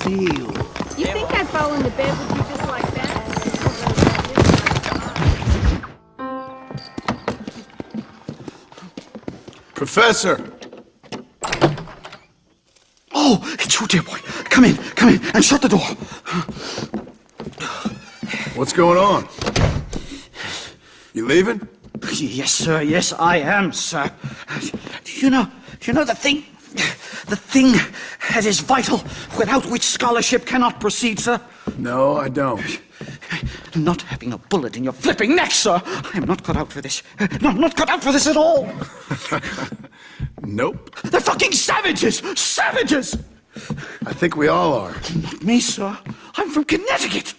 see you. You think I'd fall into bed with you just like that? Professor! Oh, it's you, dear boy. Come in, and shut the door. What's going on? You leaving? Yes, sir, yes, I am, sir. You know the thing that is vital, without which scholarship cannot proceed, sir? No, I don't. Not having a bullet in your flipping neck, sir. I am not cut out for this. No, I'm not cut out for this at all. Nope. They're fucking savages! Savages! I think we all are. Not me, sir. I'm from Connecticut.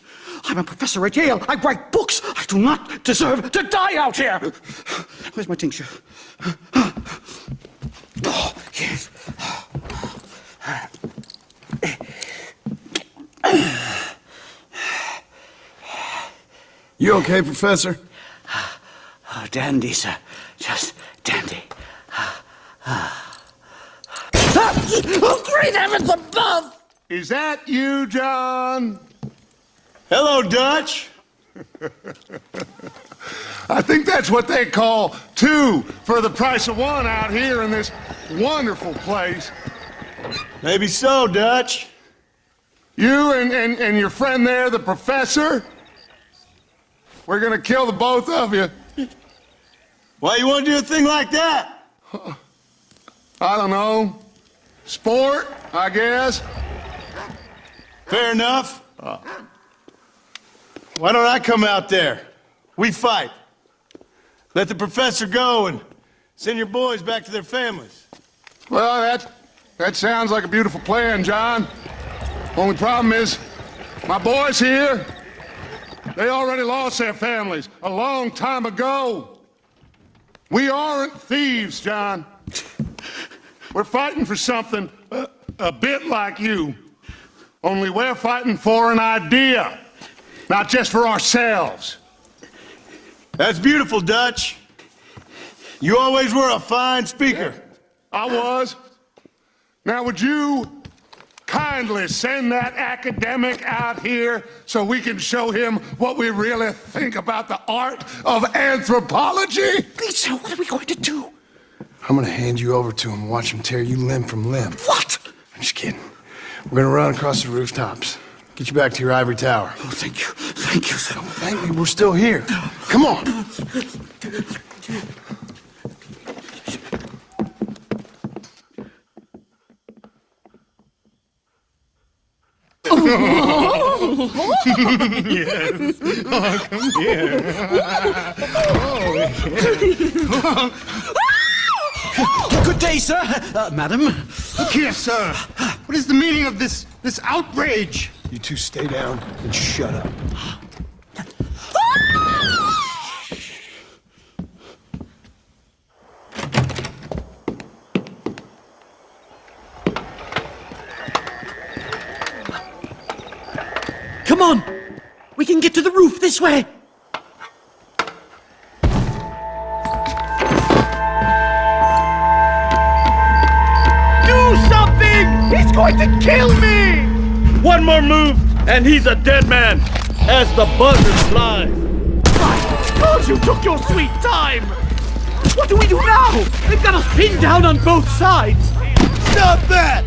I'm a professor at Yale. I write books. I do not deserve to die out here. Where's my tincture? Oh, yes. You okay, Professor? Oh, dandy, sir. Just dandy. Oh, great heavens above! Is that you, John? Hello, Dutch. I think that's what they call two for the price of one out here in this wonderful place. Maybe so, Dutch. You and your friend there, the professor, we're gonna kill the both of you. Why you want to do a thing like that? I don't know. Sport, I guess. Fair enough. Why don't I come out there? We fight. Let the professor go and send your boys back to their families. Well, that sounds like a beautiful plan, John. Only problem is, my boys here, they already lost their families a long time ago. We aren't thieves, John. We're fighting for something a bit like you. Only we're fighting for an idea, not just for ourselves. That's beautiful, Dutch. You always were a fine speaker. I was. Now, would you kindly send that academic out here so we can show him what we really think about the art of anthropology? Lisa, what are we going to do? I'm gonna hand you over to him and watch him tear you limb from limb. What? I'm just kidding. We're gonna run across the rooftops. Get you back to your ivory tower. Oh, thank you. Thank you, sir. Don't thank me, we're still here. Come on. Yes. Oh, come here. Good day, sir. Madam. Look here, sir. What is the meaning of this outrage? You two stay down and shut up. Come on. We can get to the roof this way. Do something! He's going to kill me! One more move, and he's a dead man, as the buzzer flies. My God, you took your sweet time! What do we do now? They've got us pinned down on both sides. Stop that!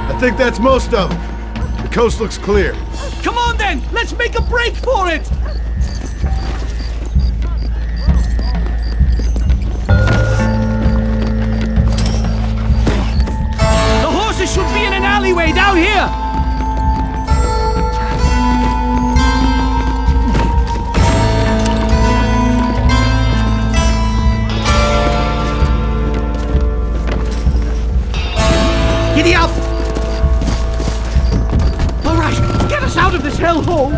I think that's most of them. The coast looks clear. Come on then, let's make a break for it! The horses should be in an alleyway down here! Giddy up! All right, get us out of this hellhole!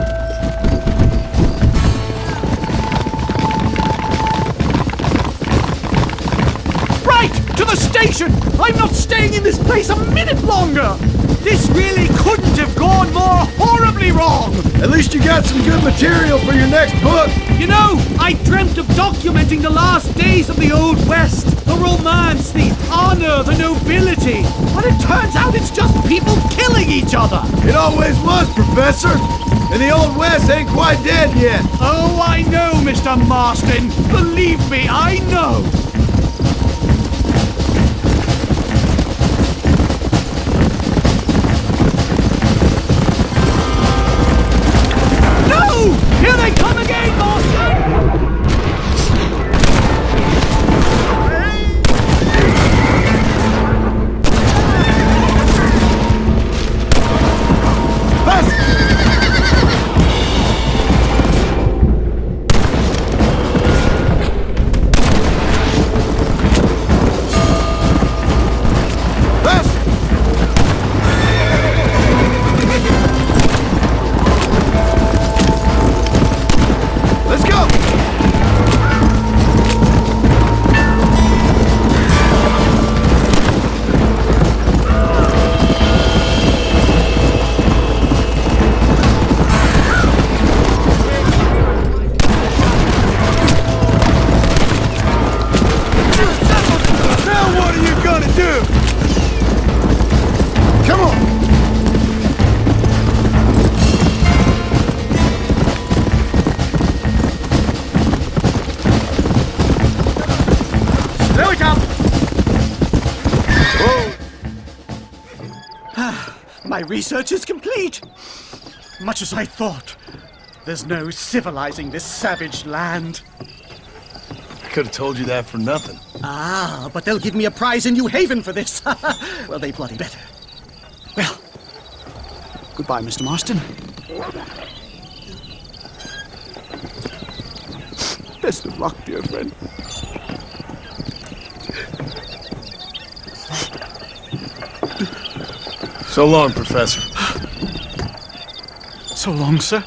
station! I'm not staying in this place a minute longer! This really couldn't have gone more horribly wrong! At least you got some good material for your next book. You know, I dreamt of documenting the last days of the Old West. The romance, the honor, the nobility. But it turns out it's just people killing each other. It always was, Professor. And the Old West ain't quite dead yet. Oh, I know, Mr. Marston. Believe me, I know. No! Here they come again, Marston! Let's go! Now what are you gonna do? Come on! There we come! My research is complete. Much as I thought. There's no civilizing this savage land. I could have told you that for nothing. Ah, but they'll give me a prize in New Haven for this. Well, they bloody better. Well, goodbye, Mr. Marston. Best of luck, dear friend. So long, Professor. So long, sir.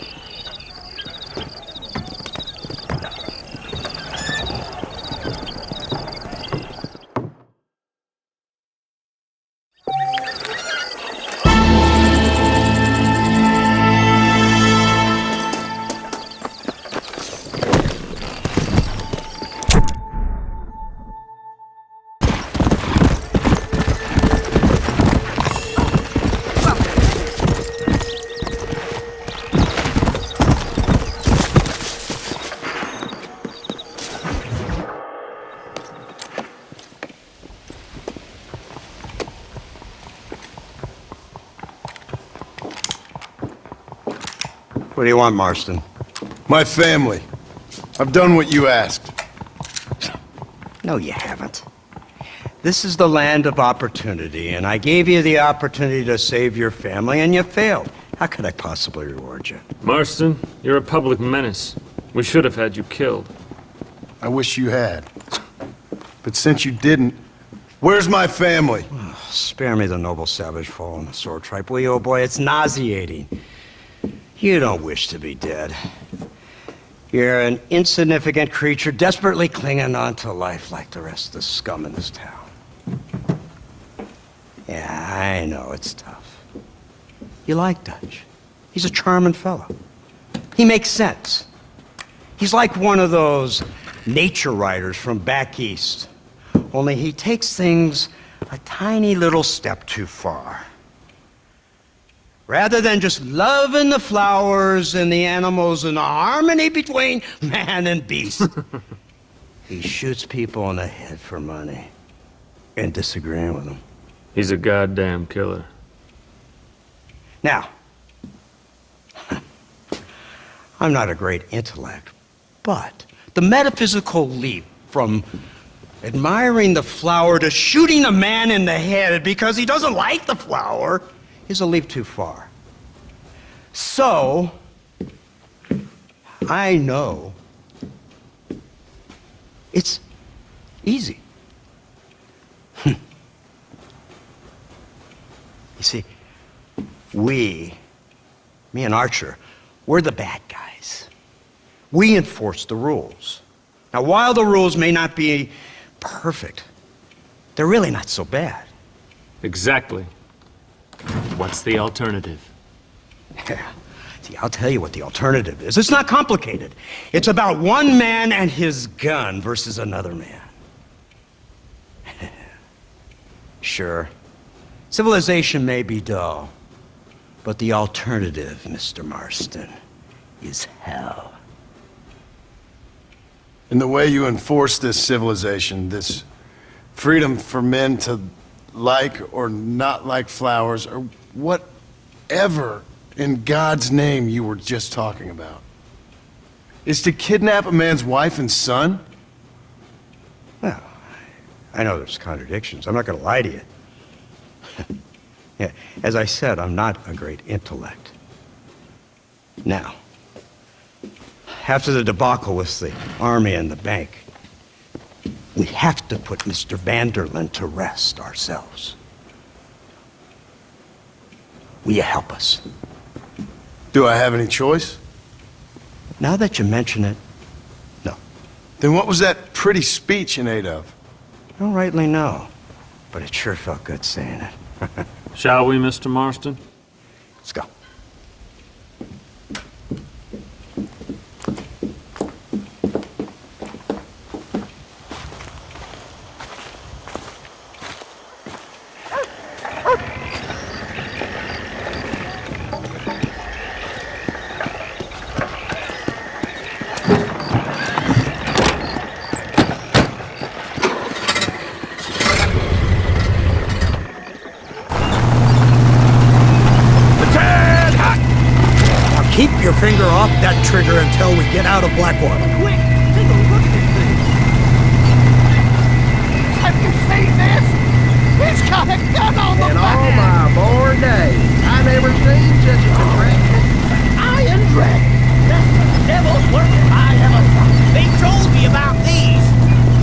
What do you want, Marston? My family. I've done what you asked. No, you haven't. This is the land of opportunity, and I gave you the opportunity to save your family, and you failed. How could I possibly reward you? Marston, you're a public menace. We should have had you killed. I wish you had. But since you didn't, where's my family? Spare me the noble savage fall on the sword tripe, will you, old boy? It's nauseating. You don't wish to be dead. You're an insignificant creature desperately clinging on to life like the rest of the scum in this town. Yeah, I know, it's tough. You like Dutch. He's a charming fellow. He makes sense. He's like one of those nature writers from back east. Only he takes things a tiny little step too far. Rather than just loving the flowers and the animals and the harmony between man and beast, he shoots people in the head for money and disagreeing with them. He's a goddamn killer. Now, I'm not a great intellect, but the metaphysical leap from admiring the flower to shooting a man in the head because he doesn't like the flower is a leap too far. So, I know it's easy. You see, me and Archer, we're the bad guys. We enforce the rules. Now, while the rules may not be perfect, They're really not so bad. Exactly. What's the alternative? Yeah. See, I'll tell you what the alternative is. It's not complicated. It's about one man and his gun versus another man. Sure, civilization may be dull, but the alternative, Mr. Marston, is hell. And the way you enforce this civilization, this freedom for men to like or not like flowers, or whatever in God's name you were just talking about, is to kidnap a man's wife and son? Well, I know there's contradictions. I'm not going to lie to you. Yeah, as I said, I'm not a great intellect. Now, after the debacle with the army and the bank, we have to put Mr. Vanderlyn to rest ourselves. Will you help us? Do I have any choice? Now that you mention it, no. Then what was that pretty speech in aid of? I don't rightly know, but it sure felt good saying it. Shall we, Mr. Marston? Let's go. Keep your finger off that trigger until we get out of Blackwater. Quick, take a look at this. Have you seen this? He's got a gun on the back. all my born days, I never seen such a contraption. Iron Dragon. That's the devil's work I ever saw. They told me about these.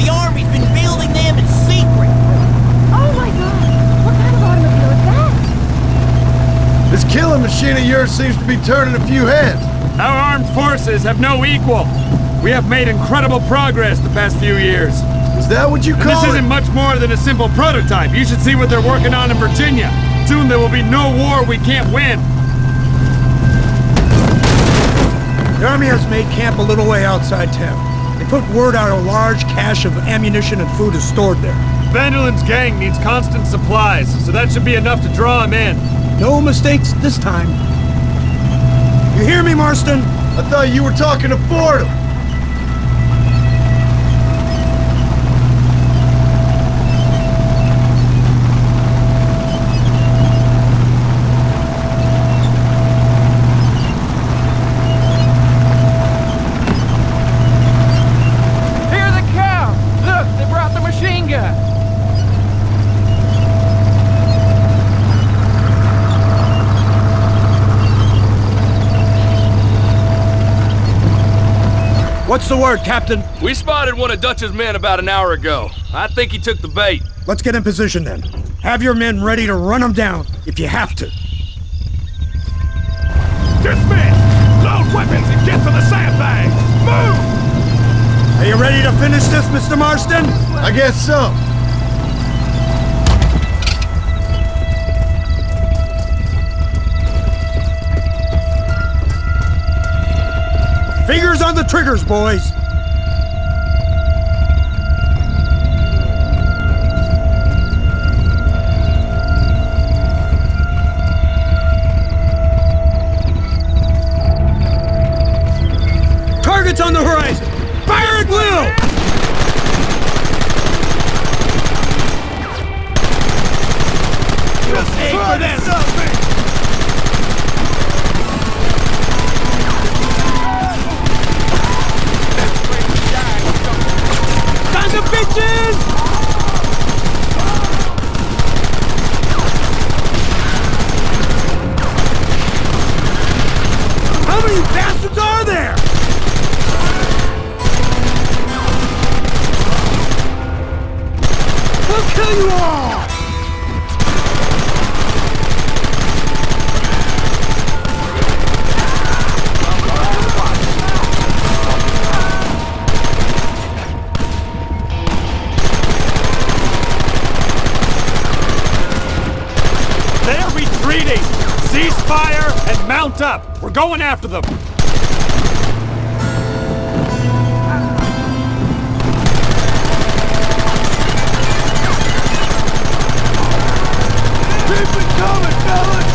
The Army's been building them in secret. Oh my god! What kind of automobile is that? This killing machine of yours seems to be turning a few heads. Our armed forces have no equal. We have made incredible progress the past few years. Is that what you And call this it? isn't much more than a simple prototype. You should see what they're working on in Virginia. Soon there will be no war we can't win. The Army has made camp a little way outside town. They put word out a large cache of ammunition and food is stored there. Vanderlyn's gang needs constant supplies, so that should be enough to draw him in. No mistakes this time. You hear me, Marston? I thought you were talking to Fordham. Here they come. Look, they brought the machine gun. What's the word, Captain? We spotted one of Dutch's men about an hour ago. I think he took the bait. Let's get in position then. Have your men ready to run them down if you have to. Dismiss! Load weapons and get to the sandbags! Move! Are you ready to finish this, Mr. Marston? I guess so. Fingers on the triggers, boys. Targets on the horizon. Fire at will! Just aim for this! Sons of bitches! How many bastards are there? and mount up. We're going after them. Keep it coming, fellas!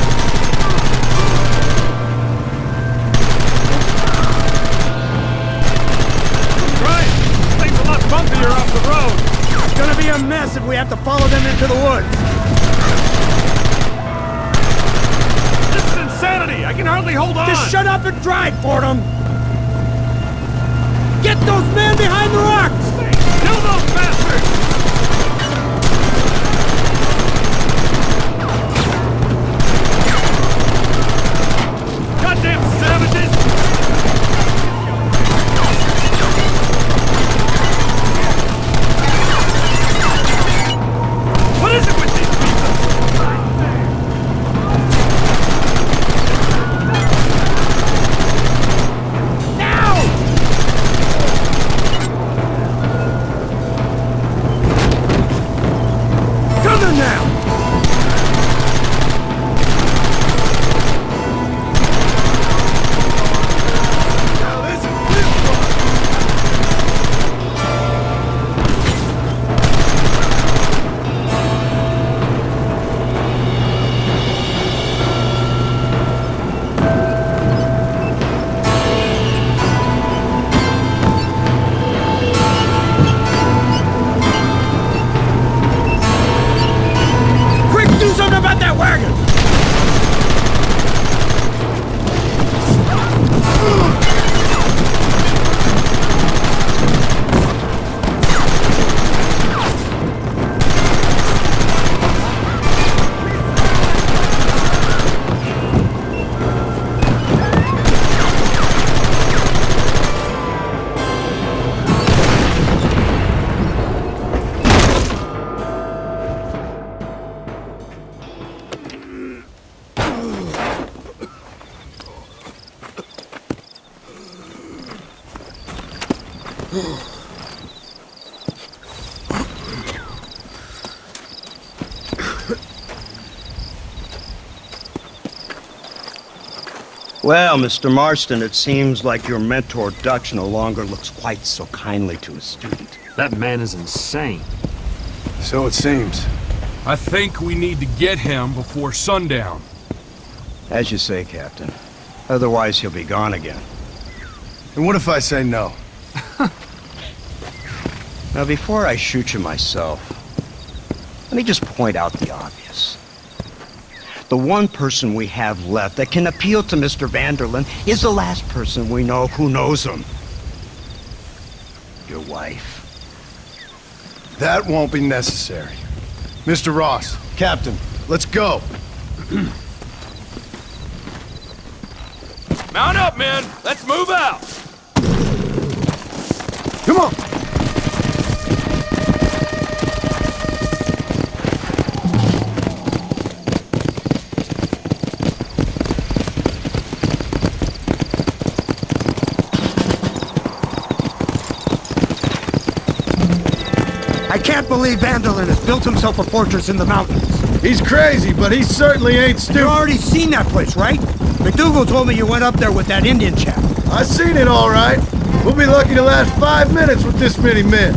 Right! Things a lot bumpier off the road. It's gonna be a mess if we have to follow them into the woods. This is insanity! I can hardly hold on! Just shut up and drive, Fordham! Get those men behind the rocks! Kill those bastards! Goddamn savages! What is it with these people? Now! Cover now! Quick, do something about that wagon! Well, Mr. Marston, it seems like your mentor Dutch no longer looks quite so kindly to his student. That man is insane. So it seems. I think we need to get him before sundown. As you say, Captain. Otherwise, he'll be gone again. And what if I say no? Now, before I shoot you myself, let me just point out the obvious. The one person we have left that can appeal to Mr. Vanderlyn is the last person we know who knows him. Your wife. That won't be necessary. Mr. Ross, Captain, let's go. Mount up, men! Let's move out! Come on! I can't believe Vanderlyn has built himself a fortress in the mountains. He's crazy, but he certainly ain't stupid. You've already seen that place, right? McDougal told me you went up there with that Indian chap. I seen it all right. We'll be lucky to last 5 minutes with this many men.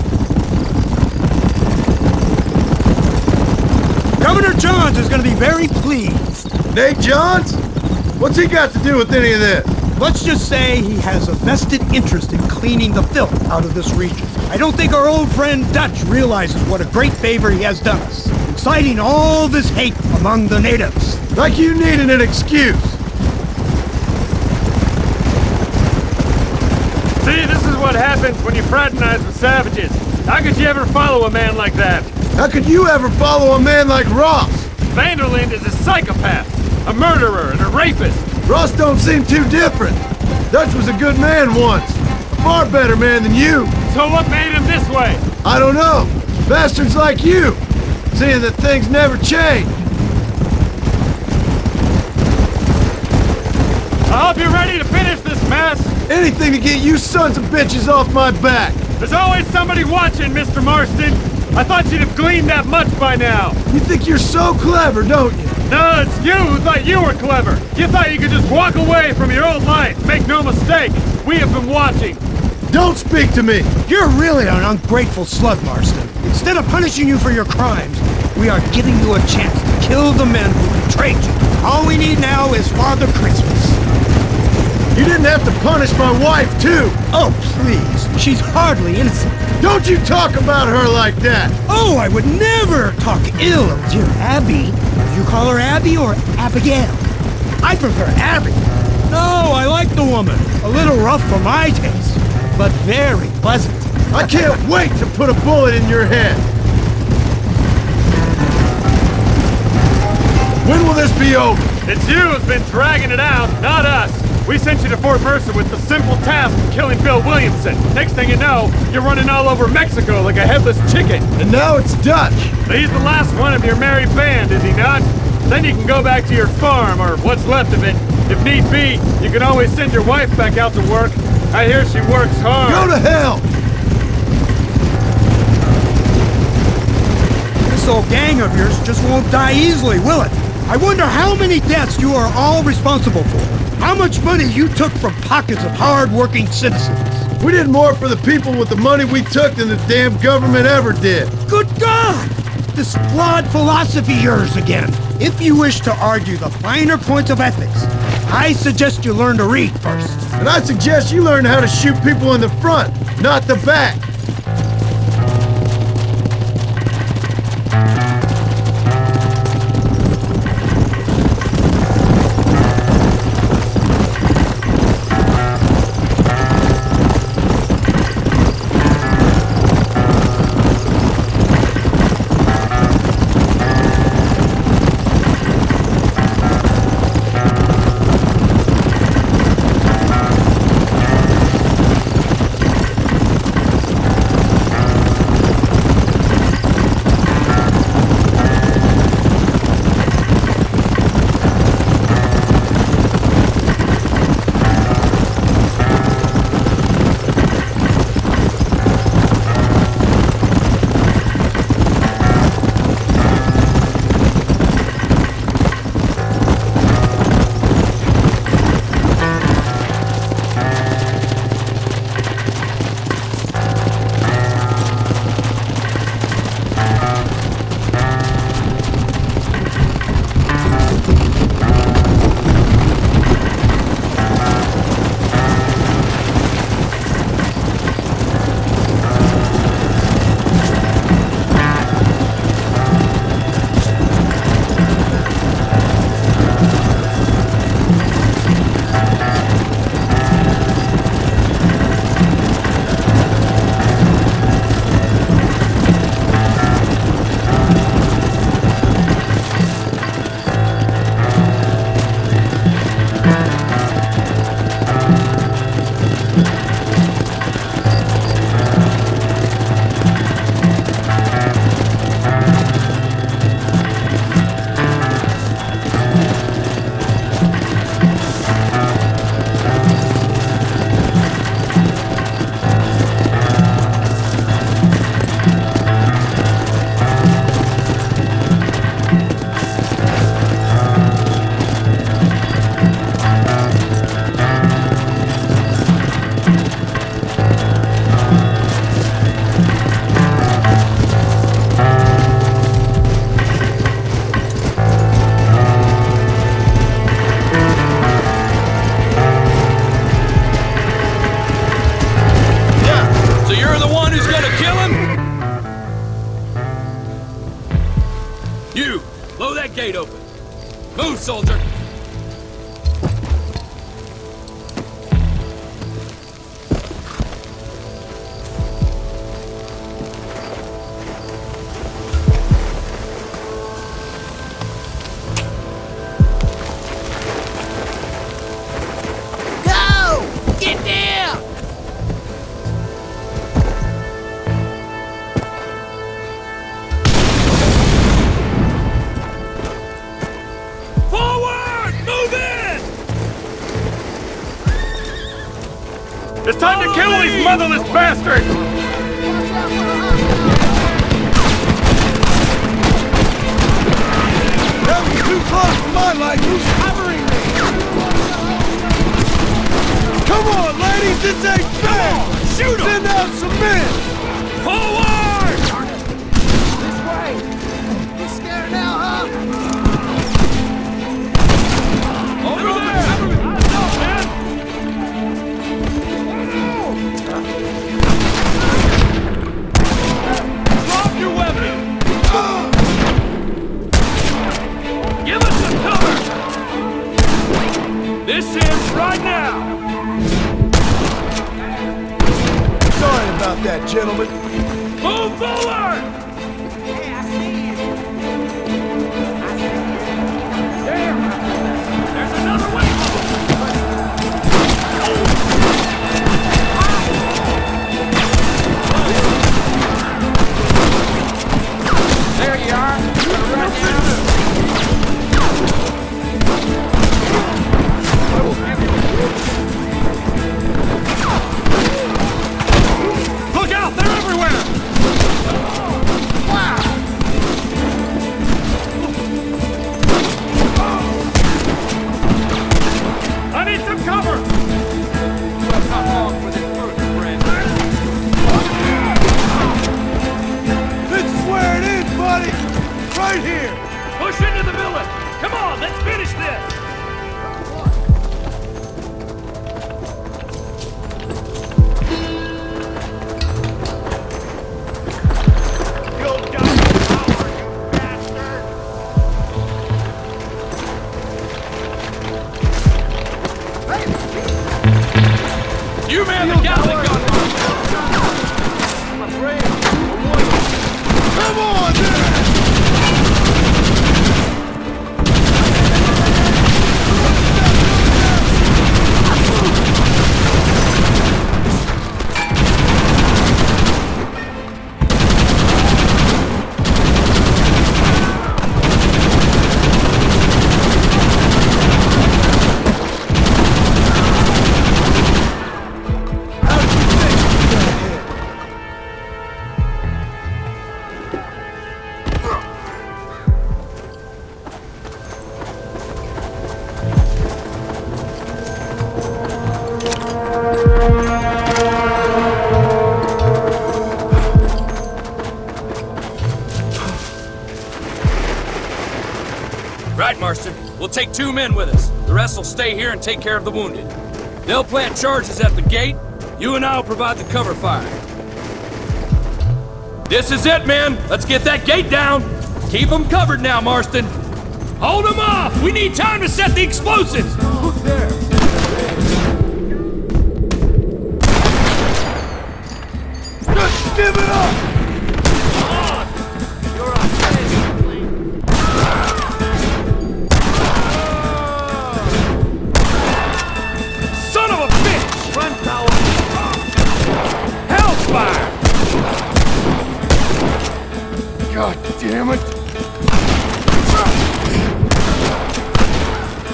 Governor Johns is going to be very pleased. Nate Johns? What's he got to do with any of this? Let's just say he has a vested interest in cleaning the filth out of this region. I don't think our old friend Dutch realizes what a great favor he has done us, inciting all this hate among the natives. Like you needed an excuse. See, this is what happens when you fraternize with savages. How could you ever follow a man like that? How could you ever follow a man like Ross? Vanderlyn is a psychopath, a murderer, and a rapist. Ross don't seem too different. Dutch was a good man once. A far better man than you. So what made him this way? I don't know. Bastards like you. Seeing that things never change. I hope you're ready to finish this mess. Anything to get you sons of bitches off my back. There's always somebody watching, Mr. Marston. I thought you'd have gleaned that much by now. You think you're so clever, don't you? No, it's you who thought you were clever. You thought you could just walk away from your old life. Make no mistake, we have been watching. Don't speak to me! You're really an ungrateful slug, Marston. Instead of punishing you for your crimes, we are giving you a chance to kill the men who betrayed you. All we need now is Father Christmas. You didn't have to punish my wife, too! Oh, please. She's hardly innocent. Don't you talk about her like that! Oh, I would never talk ill of dear Abby. You call her Abby or Abigail? I prefer Abby. No, I like the woman. A little rough for my taste, but very pleasant. I can't wait to put a bullet in your head! When will this be over? It's you who's been dragging it out, not us. We sent you to Fort Mercer with the simple task of killing Bill Williamson. Next thing you know, you're running all over Mexico like a headless chicken. And now it's Dutch! He's the last one of your merry band, is he not? Then you can go back to your farm, or what's left of it. If need be, you can always send your wife back out to work. I hear she works hard. Go to hell! This old gang of yours just won't die easily, will it? I wonder how many deaths you are all responsible for. How much money you took from pockets of hard-working citizens. We did more for the people with the money we took than the damn government ever did. Good God! This flawed philosophy yours again. If you wish to argue the finer points of ethics, I suggest you learn to read first. And I suggest you learn how to shoot people in the front, not the back. gate open. Move, soldier! Go! Get down! Forward! Move in! It's time to kill these motherless bastards! That was too too close for my life! Who's covering me? Come on, ladies, this ain't fair! Shoot 'em! Send out some men! Forward! This way! You scared now, huh? Over there! Eyes up, man! Drop your weapon! Give us some cover! This ends right now! Sorry about that, gentlemen. Move forward! Hey, I see you. There! There's another way! There you are. Right now. Look out! They're everywhere! Wow! I need some cover! How long for this first, friend? This is where it is, buddy! Right here! Push into the village! Come on, let's finish this! Go down the tower, you bastard! You man the Gatling gun! I'm afraid. Come on, then! Right, Marston. We'll take 2 men with us. The rest will stay here and take care of the wounded. They'll plant charges at the gate. You and I will provide the cover fire. This is it, men. Let's get that gate down. Keep them covered now, Marston. Hold them off. We need time to set the explosives. Look there. Just give it up! You're on stage, Son of a bitch! front tower. Hellfire! God damn it!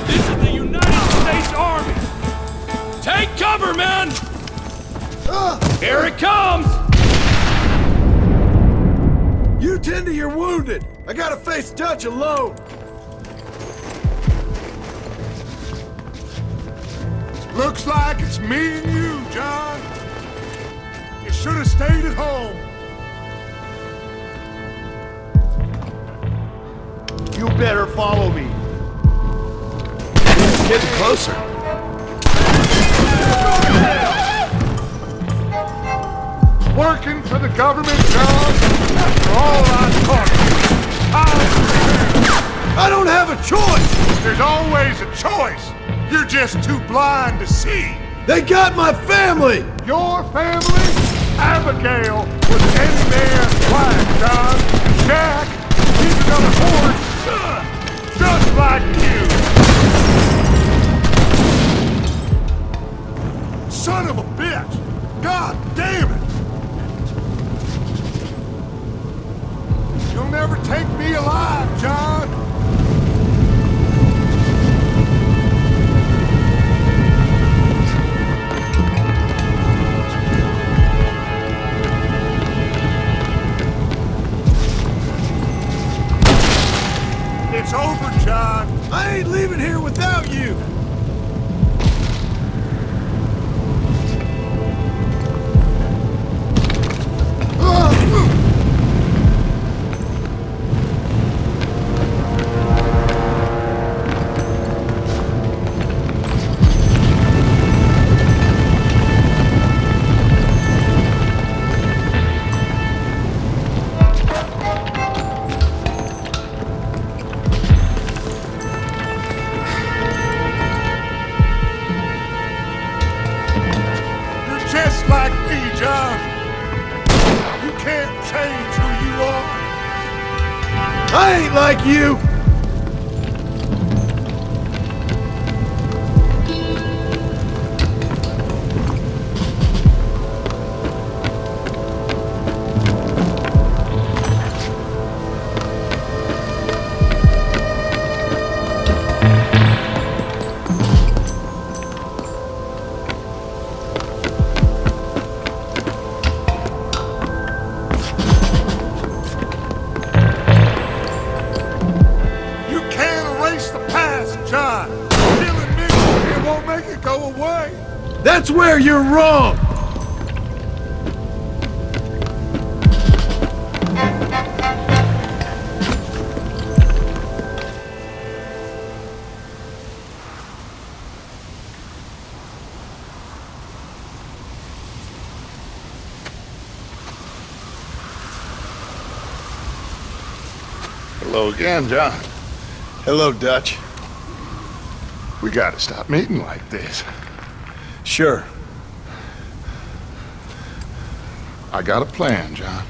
This is the United States Army! Take cover, men! Here it comes! You tend to your wounded! I gotta face Dutch alone! Looks like it's me and you, John. You should have stayed at home. You better follow me. Getting closer. Working for the government, John. After all I taught you. I don't have a choice! There's always a choice. You're just too blind to see. They got my family! Your family? Abigail was any man's wife, John. Jack, he's another horse son, just like you. Son of a bitch! God damn it! You'll never take me alive, John. It's over, John. just like me, John. You can't change who you are. I ain't like you! You can't erase the past, John. Killing me, it won't make it go away. That's where you're wrong! Hello again, John. Hello, Dutch. We gotta stop meeting like this. Sure. I got a plan, John.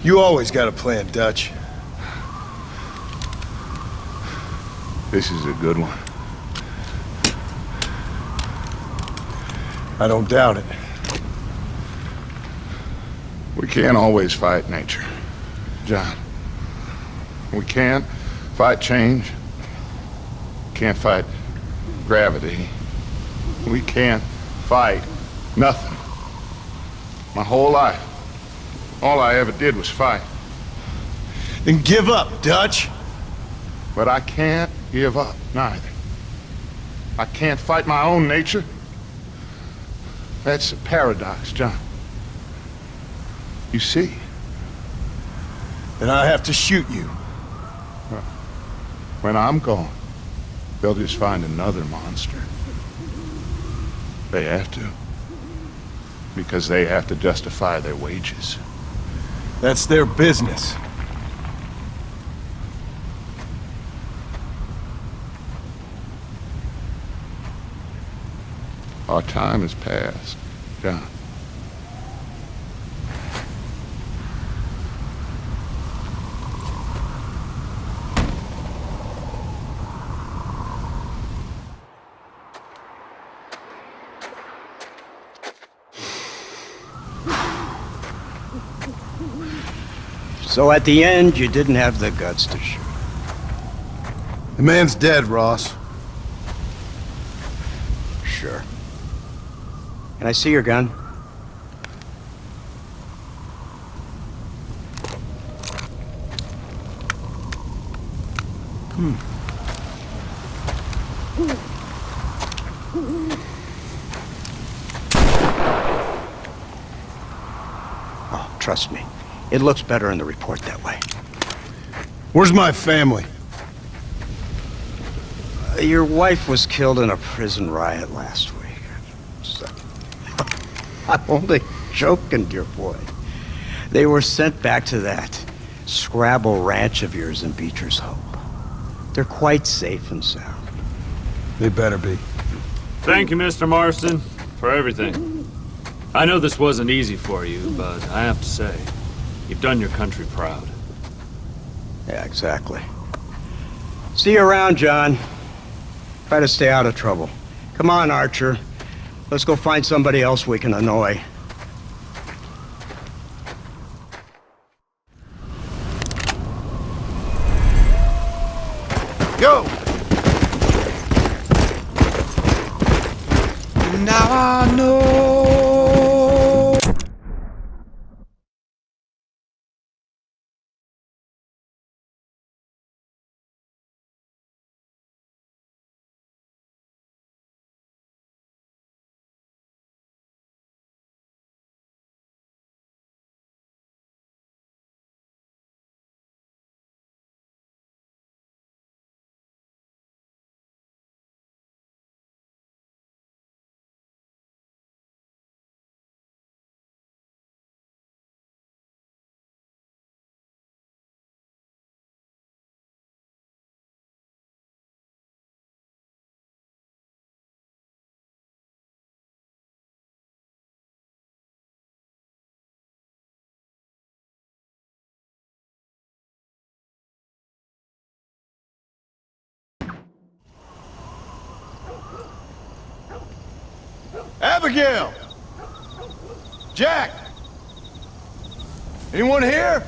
You always got a plan, Dutch. This is a good one. I don't doubt it. We can't always fight nature, John. We can't fight change. Can't fight gravity. We can't fight nothing. My whole life, all I ever did was fight. Then give up, Dutch. But I can't give up, neither. I can't fight my own nature. That's a paradox, John. You see? Then I have to shoot you. When I'm gone, they'll just find another monster. They have to. Because they have to justify their wages. That's their business. Our time has passed, John. So at the end, you didn't have the guts to shoot. The man's dead, Ross. Sure. Can I see your gun? Oh, trust me. It looks better in the report that way. Where's my family? Your wife was killed in a prison riot last week. So, I'm only joking, dear boy. They were sent back to that Scrabble ranch of yours in Beecher's Hope. They're quite safe and sound. They better be. Thank you, Mr. Marston, for everything. I know this wasn't easy for you, but I have to say, you've done your country proud. Yeah, exactly. See you around, John. Try to stay out of trouble. Come on, Archer. Let's go find somebody else we can annoy. Go! Now I know Abigail! Jack! Anyone here?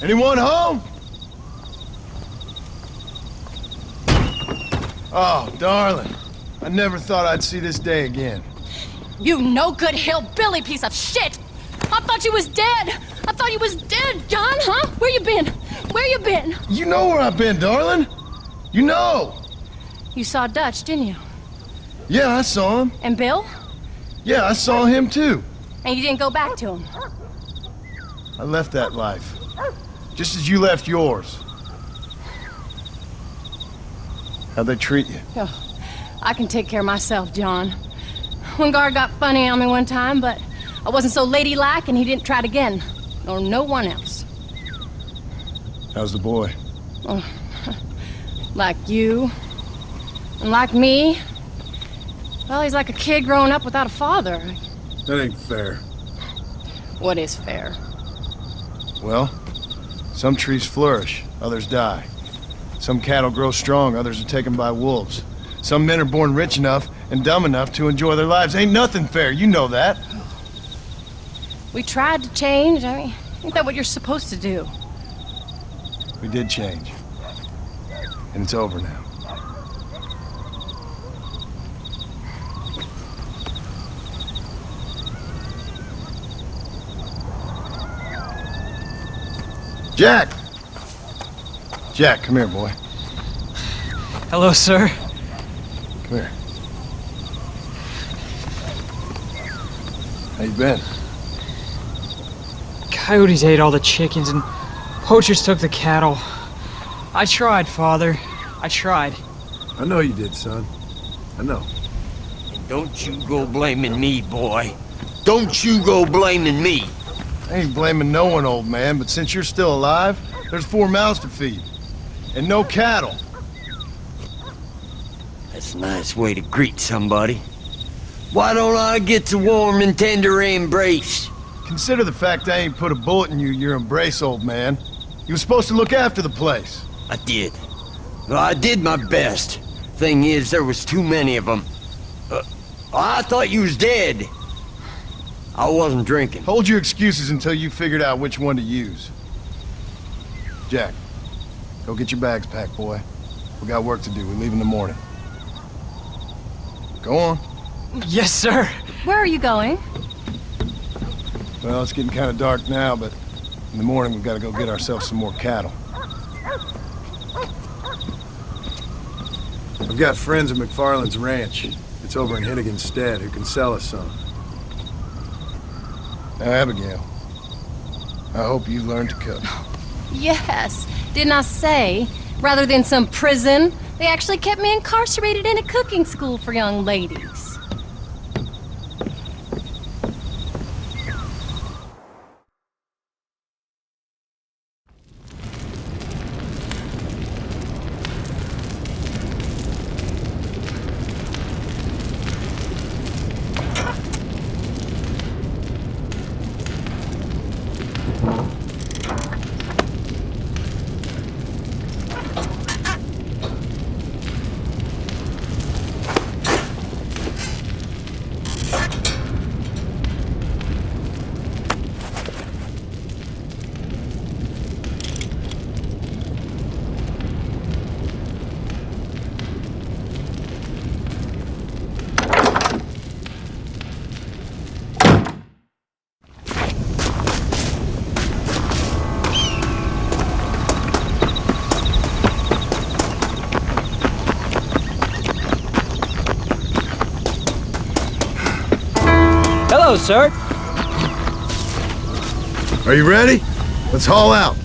Anyone home? Oh, darling. I never thought I'd see this day again. You no-good hillbilly piece of shit! I thought you was dead! I thought you was dead, John, huh? Where you been? Where you been? You know where I've been, darling. You know. You saw Dutch, didn't you? Yeah, I saw him. And Bill? Yeah, I saw him too. And you didn't go back to him? I left that life. Just as you left yours. How'd they treat you? Oh, I can take care of myself, John. One guard got funny on me one time, but I wasn't so ladylike and he didn't try it again. Nor no one else. How's the boy? Oh, like you. And like me. Well, he's like a kid growing up without a father. That ain't fair. What is fair? Well, some trees flourish, others die. Some cattle grow strong, others are taken by wolves. Some men are born rich enough and dumb enough to enjoy their lives. Ain't nothing fair, you know that. We tried to change. I mean, ain't that what you're supposed to do? We did change. And it's over now. Jack! Jack, come here, boy. Hello, sir. Come here. How you been? Coyotes ate all the chickens and poachers took the cattle. I tried, Father. I tried. I know you did, son. I know. And don't you go blaming me, boy. Don't you go blaming me. I ain't blaming no one, old man, but since you're still alive, there's 4 mouths to feed. And no cattle. That's a nice way to greet somebody. Why don't I get a warm and tender embrace? Consider the fact I ain't put a bullet in your embrace, old man. You were supposed to look after the place. I did. Well, I did my best. Thing is, there was too many of them. I thought you was dead. I wasn't drinking. Hold your excuses until you figured out which one to use. Jack, go get your bags packed, boy. We got work to do. We leave in the morning. Go on. Yes, sir. Where are you going? Well, it's getting kind of dark now, but in the morning we've got to go get ourselves some more cattle. I've got friends at McFarland's ranch. It's over in Hennigan's stead who can sell us some. Now, Abigail, I hope you learned to cook. Yes. Didn't I say, rather than some prison, they actually kept me incarcerated in a cooking school for young ladies. Hello, sir. Are you ready? Let's haul out.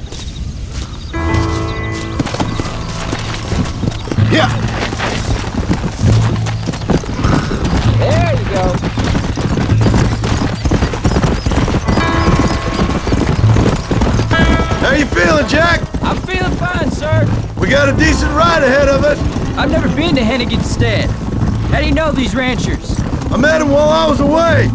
Yeah. There you go. How you feeling, Jack? I'm feeling fine, sir. We got a decent ride ahead of it. I've never been to Hennigan's stead. How do you know these ranchers? I met him while I was away.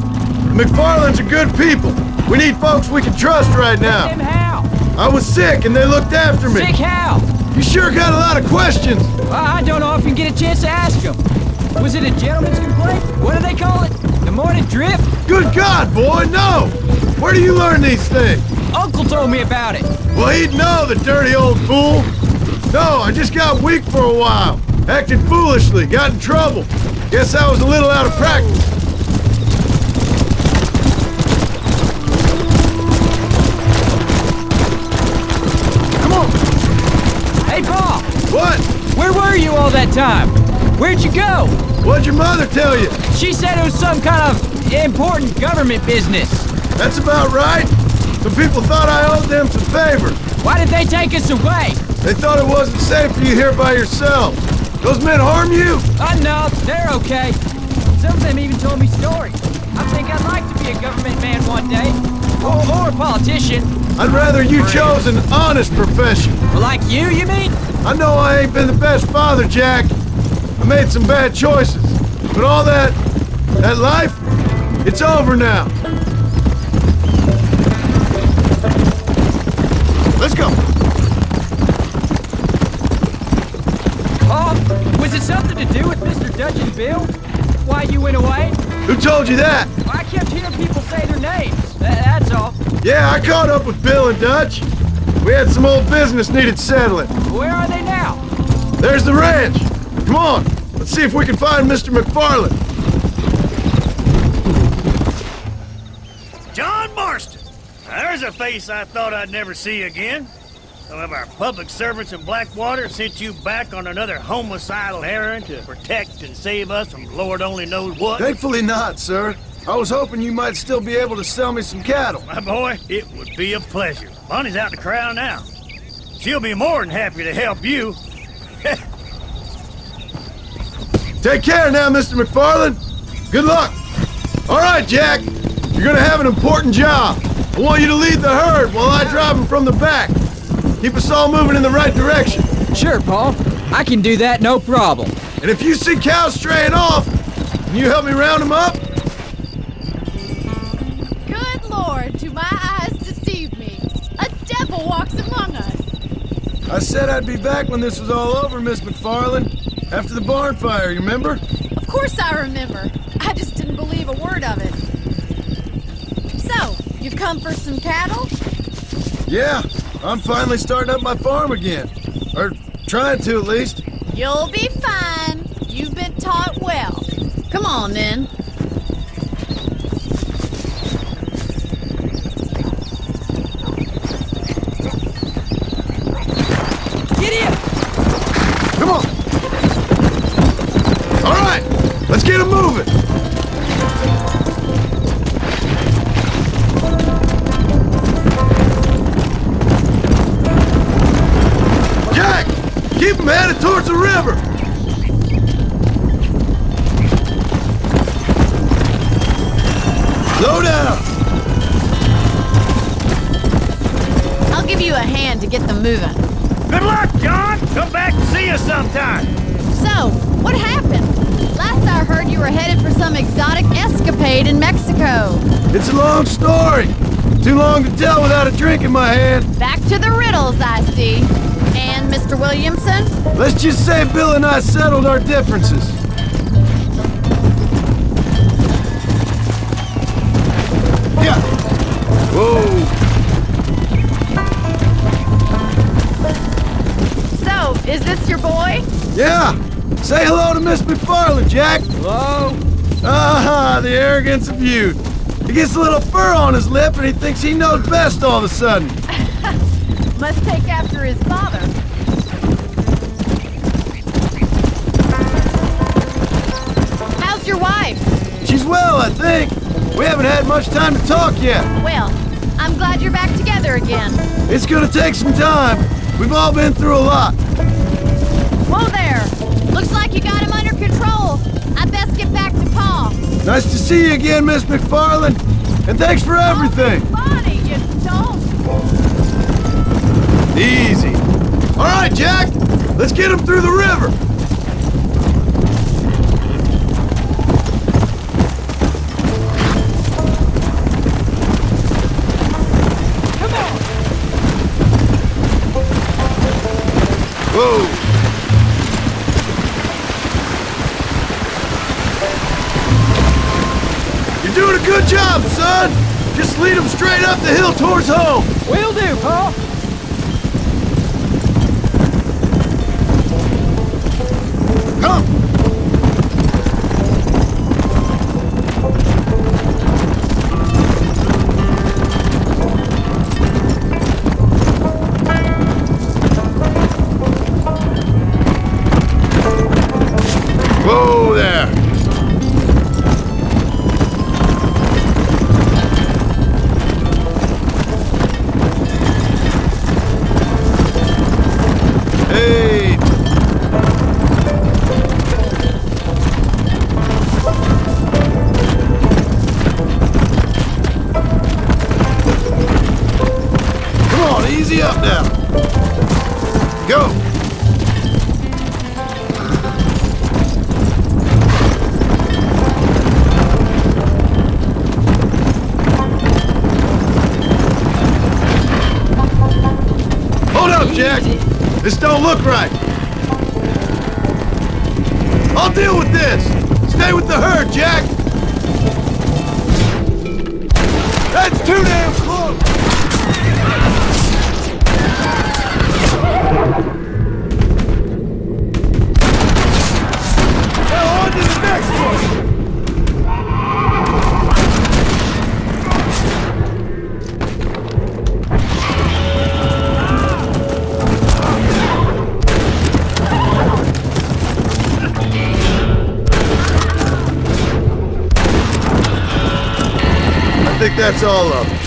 The McFarlands are good people. We need folks we can trust right now. Them how? I was sick and they looked after me. Sick how? You sure got a lot of questions. I don't often get a chance to ask them. Was it a gentleman's complaint? What do they call it? The morning drip? Good God, boy, no! Where do you learn these things? Uncle told me about it. Well, he'd know, the dirty old fool. No, I just got weak for a while. Acted foolishly, got in trouble. Guess I was a little out of practice. Come on. Hey, Paul. What? Where were you all that time? Where'd you go? What'd your mother tell you? She said it was some kind of important government business. That's about right. Some people thought I owed them some favors. Why did they take us away? They thought it wasn't safe for you here by yourself. Those men harm you? No, they're okay. Some of them even told me stories. I think I'd like to be a government man one day. Or a politician. I'd rather you chose an honest profession. Well, like you mean? I know I ain't been the best father, Jack. I made some bad choices. But all that life, it's over now. Let's go. Was it something to do with Mr. Dutch and Bill? Why you went away? Who told you that? I kept hearing people say their names. That's all. Yeah, I caught up with Bill and Dutch. We had some old business needed settling. Where are they now? There's the ranch. Come on, let's see if we can find Mr. McFarland. John Marston! There's a face I thought I'd never see again. Some of our public servants in Blackwater sent you back on another homicidal errand to protect and save us from Lord only knows what. Thankfully not, sir. I was hoping you might still be able to sell me some cattle. My boy, it would be a pleasure. Bonnie's out in the crowd now. She'll be more than happy to help you. Take care now, Mr. McFarland. Good luck. All right, Jack. You're gonna have an important job. I want you to lead the herd while I drive them from the back. Keep us all moving in the right direction. Sure, Paul. I can do that, no problem. And if you see cows straying off, can you help me round them up? Good Lord, do my eyes deceive me? A devil walks among us. I said I'd be back when this was all over, Miss McFarland. After the barn fire, you remember? Of course I remember. I just didn't believe a word of it. So, you've come for some cattle? Yeah, I'm finally starting up my farm again. Or trying to, at least. You'll be fine. You've been taught well. Come on, then. Get in! Come on! All right, let's get them moving! Jack! Keep them headed towards the river! Slow down! I'll give you a hand to get them moving. Good luck, John! Come back and see us sometime! So, what happened? Last I heard you were headed for some exotic escapade in Mexico. It's a long story. Too long to tell without a drink in my hand. Back to the riddles, I see. And Mr. Williamson? Let's just say Bill and I settled our differences. Yeah. Whoa. So, is this your boy? Yeah. Say hello to Miss McFarland, Jack. Hello? Ah, the arrogance of youth. He gets a little fur on his lip and he thinks he knows best all of a sudden. Must take after his father. How's your wife? She's well, I think. We haven't had much time to talk yet. Well, I'm glad you're back together again. It's gonna take some time. We've all been through a lot. Whoa there! Looks like you got him under control. I best get back to Pa. Nice to see you again, Miss McFarland. And thanks for everything. Bonnie, you don't. Easy. All right, Jack. Let's get him through the river. Whoa! You're doing a good job, son! Just lead them straight up the hill towards home! Will do, Pa. Come! Whoa there! Hey! Come on, easy up now. Go! Hold up, Jack! This don't look right! I'll deal with this! Stay with the herd, Jack! That's too damn close! Now on to the next one! I think that's all of them.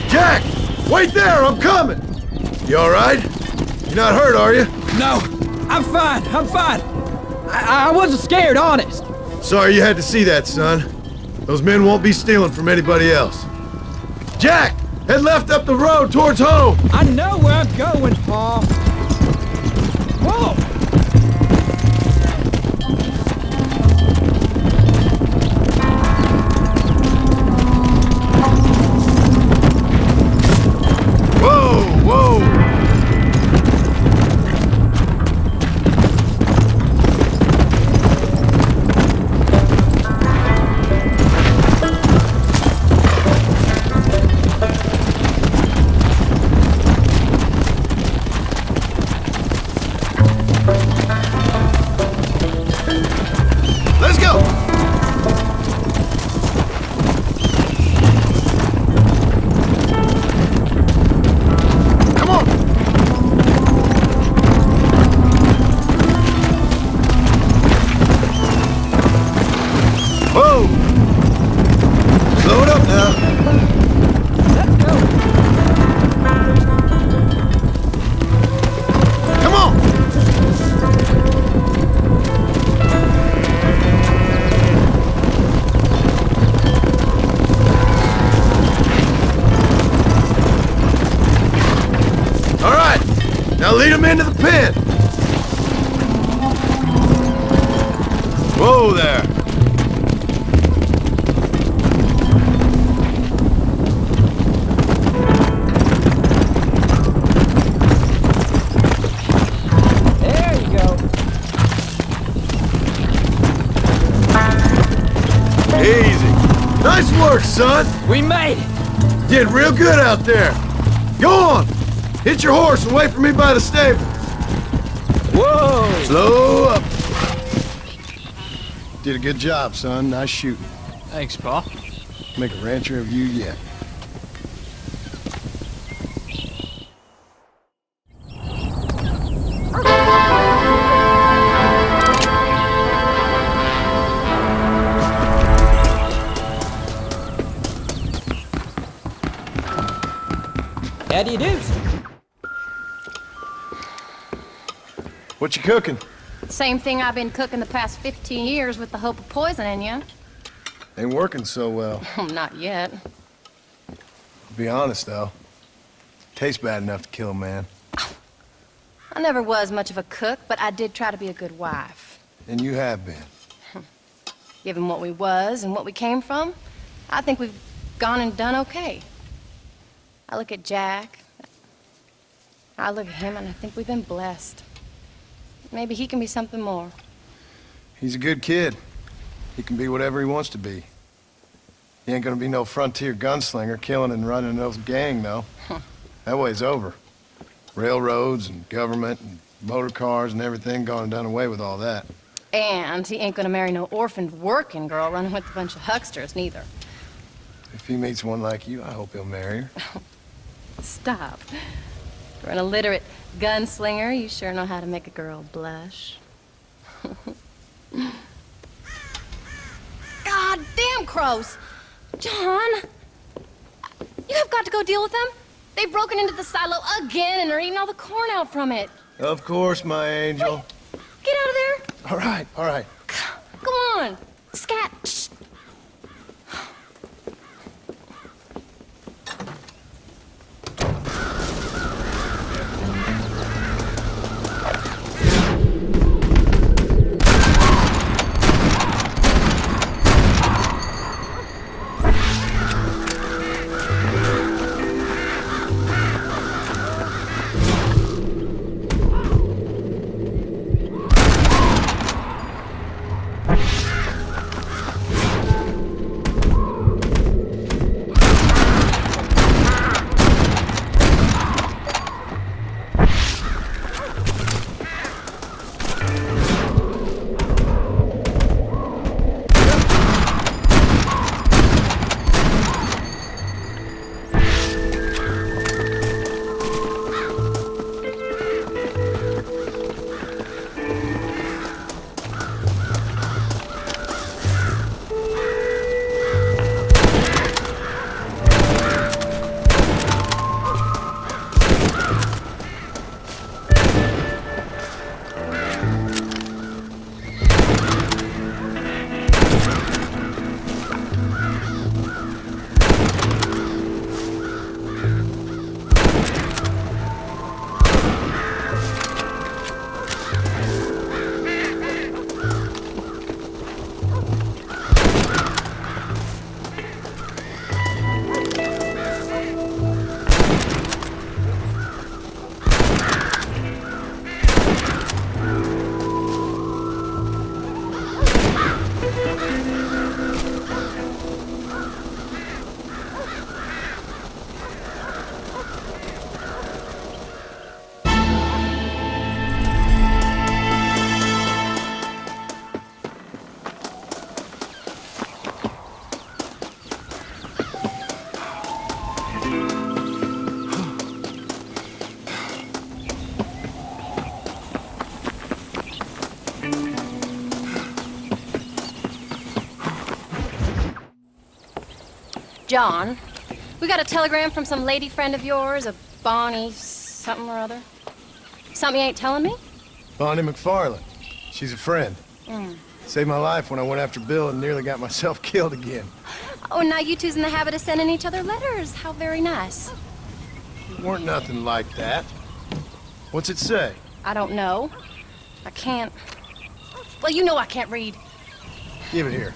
Jack! Wait there, I'm coming! You alright? You're not hurt, are you? No, I'm fine. I'm fine. I wasn't scared, honest. Sorry you had to see that, son. Those men won't be stealing from anybody else. Jack! Head left up the road towards home! I know where I'm going, Pa. Whoa! Whoa, whoa! Let's go! Come on! Whoa! Slow it up now. Let's go. Come on! All right, now lead them into the pen. Whoa there. There you go. Easy. Nice work, son. We made it. Did real good out there. Go on. Hit your horse and wait for me by the stable. Whoa! Slow up. Did a good job, son. Nice shooting. Thanks, Pa. Make a rancher of you yet. How do you do? What you cooking? Same thing I've been cooking the past 15 years with the hope of poisoning you. Ain't working so well. Not yet. Be honest, though. Tastes bad enough to kill a man. I never was much of a cook, but I did try to be a good wife. And you have been. Given what we was and what we came from, I think we've gone and done okay. I look at Jack, I look at him, and I think we've been blessed. maybe he can be something more. He's a good kid. He can be whatever he wants to be. He ain't gonna be no frontier gunslinger killing and running no gang, though. That way's over. Railroads and government and motor cars and everything gone and done away with all that. And he ain't gonna marry no orphaned working girl running with a bunch of hucksters, neither. If he meets one like you, I hope he'll marry her. Stop. For an illiterate gunslinger, you sure know how to make a girl blush. God damn crows! John! You have got to go deal with them. They've broken into the silo again and are eating all the corn out from it. Of course, my angel. Wait, get out of there! All right, all right. Go on! Scat! Shh. John, we got a telegram from some lady friend of yours, a Bonnie something or other. Something you ain't telling me? Bonnie McFarland. She's a friend. Saved my life when I went after Bill and nearly got myself killed again. Oh, now you two's in the habit of sending each other letters. How very nice. It weren't nothing like that. What's it say? I don't know. I can't... Well, you know I can't read. Give it here.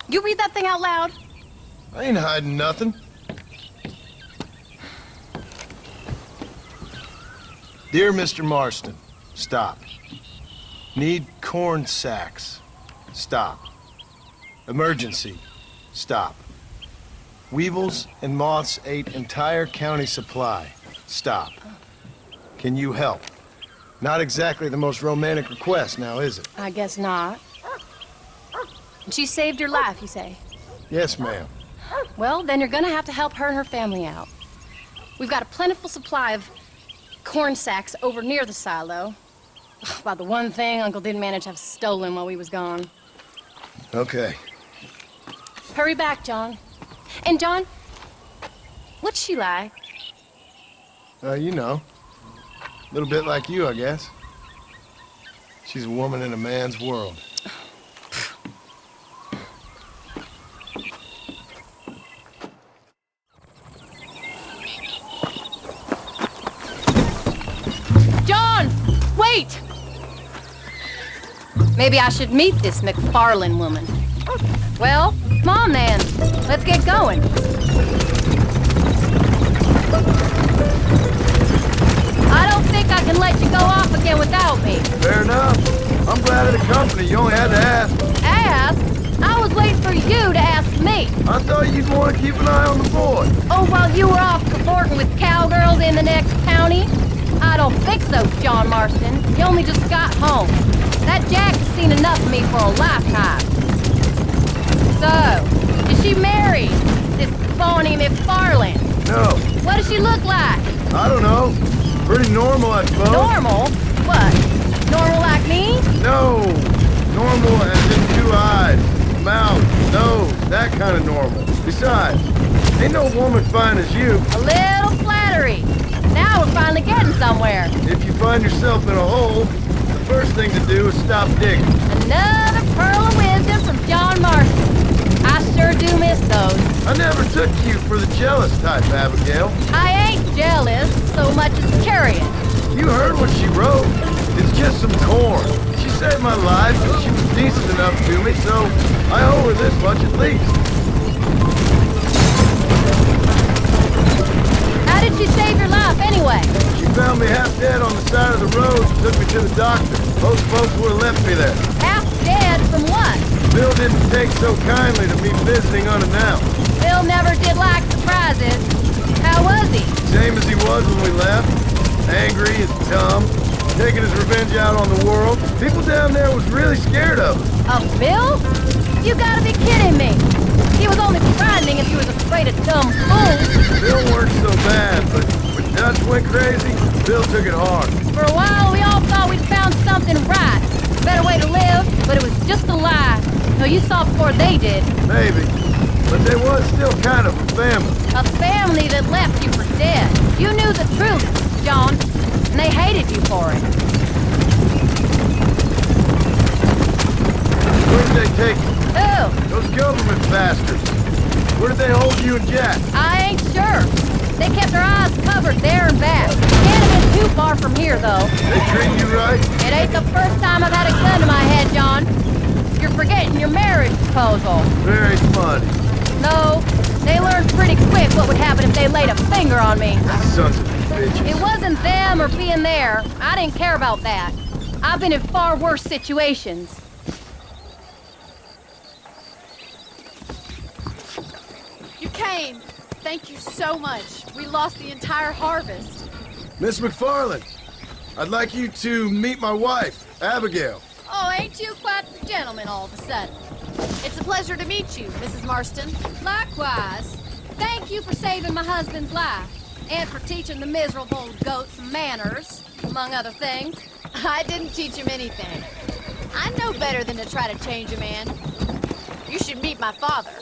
You read that thing out loud? I ain't hiding nothing. Dear Mr. Marston, stop. Need corn sacks. Stop. Emergency. Stop. Weevils and moths ate entire county supply. Stop. Can you help? Not exactly the most romantic request now, is it? I guess not. And she saved your life, you say? Yes, ma'am. Well, then you're gonna have to help her and her family out. We've got a plentiful supply of corn sacks over near the silo. About the one thing Uncle didn't manage to have stolen while we was gone. Okay. Hurry back, John. And John, what's she like? You know. A little bit like you, I guess. She's a woman in a man's world. John! Wait! Maybe I should meet this McFarland woman. Well, come on then. Let's get going. I don't think I'm glad of the company. You only had to ask. Ask? I was waiting for you to ask me. I thought you'd want to keep an eye on the boy. Oh, while you were off cavorting with cowgirls in the next county? I don't think so, John Marston. You only just got home. That Jack has seen enough of me for a lifetime. So, is she married? This phony McFarland? No. What does she look like? I don't know. Pretty normal, I suppose. Normal? What? Normal like me? No. Normal as in 2 eyes, mouth, nose, that kind of normal. Besides, ain't no woman fine as you. A little flattery. Now we're finally getting somewhere. If you find yourself in a hole, the first thing to do is stop digging. Another pearl of wisdom from John Marston. I sure do miss those. I never took you for the jealous type, Abigail. I ain't jealous so much as curious. You heard what she wrote. It's just some corn. She saved my life, and she was decent enough to me, so I owe her this much at least. How did she save your life anyway? She found me half dead on the side of the road and took me to the doctor. Most folks would have left me there. Half dead from what? Bill didn't take so kindly to me visiting unannounced. Bill never did like surprises. How was he? Same as he was when we left. Angry and dumb. Taking his revenge out on the world. People down there was really scared of him. Of Bill? You gotta be kidding me. He was only frightening if he was afraid of dumb fools. Bill weren't so bad, but when Dutch went crazy, Bill took it hard. For a while, we all thought we'd found something right. A better way to live, but it was just a lie. No, you saw before they did. Maybe. But they was still kind of a family. A family that left you for dead. You knew the truth, John, and they hated you for it. Where did they take you? Who? Those government bastards. Where did they hold you and Jack? I ain't sure. They kept their eyes covered there and back. Can't have been too far from here, though. They treat you right? It ain't the first time I've had a gun to my head, John. You're forgetting your marriage proposal. Very funny. No, they learned pretty quick what would happen if they laid a finger on me. Sons of bitches. It wasn't them or being there. I didn't care about that. I've been in far worse situations. You came. Thank you so much. We lost the entire harvest. Miss McFarland, I'd like you to meet my wife, Abigail. Oh, ain't you quite the gentleman all of a sudden? It's a pleasure to meet you, Mrs. Marston. Likewise. Thank you for saving my husband's life, and for teaching the miserable goat some manners, among other things. I didn't teach him anything. I know better than to try to change a man. You should meet my father.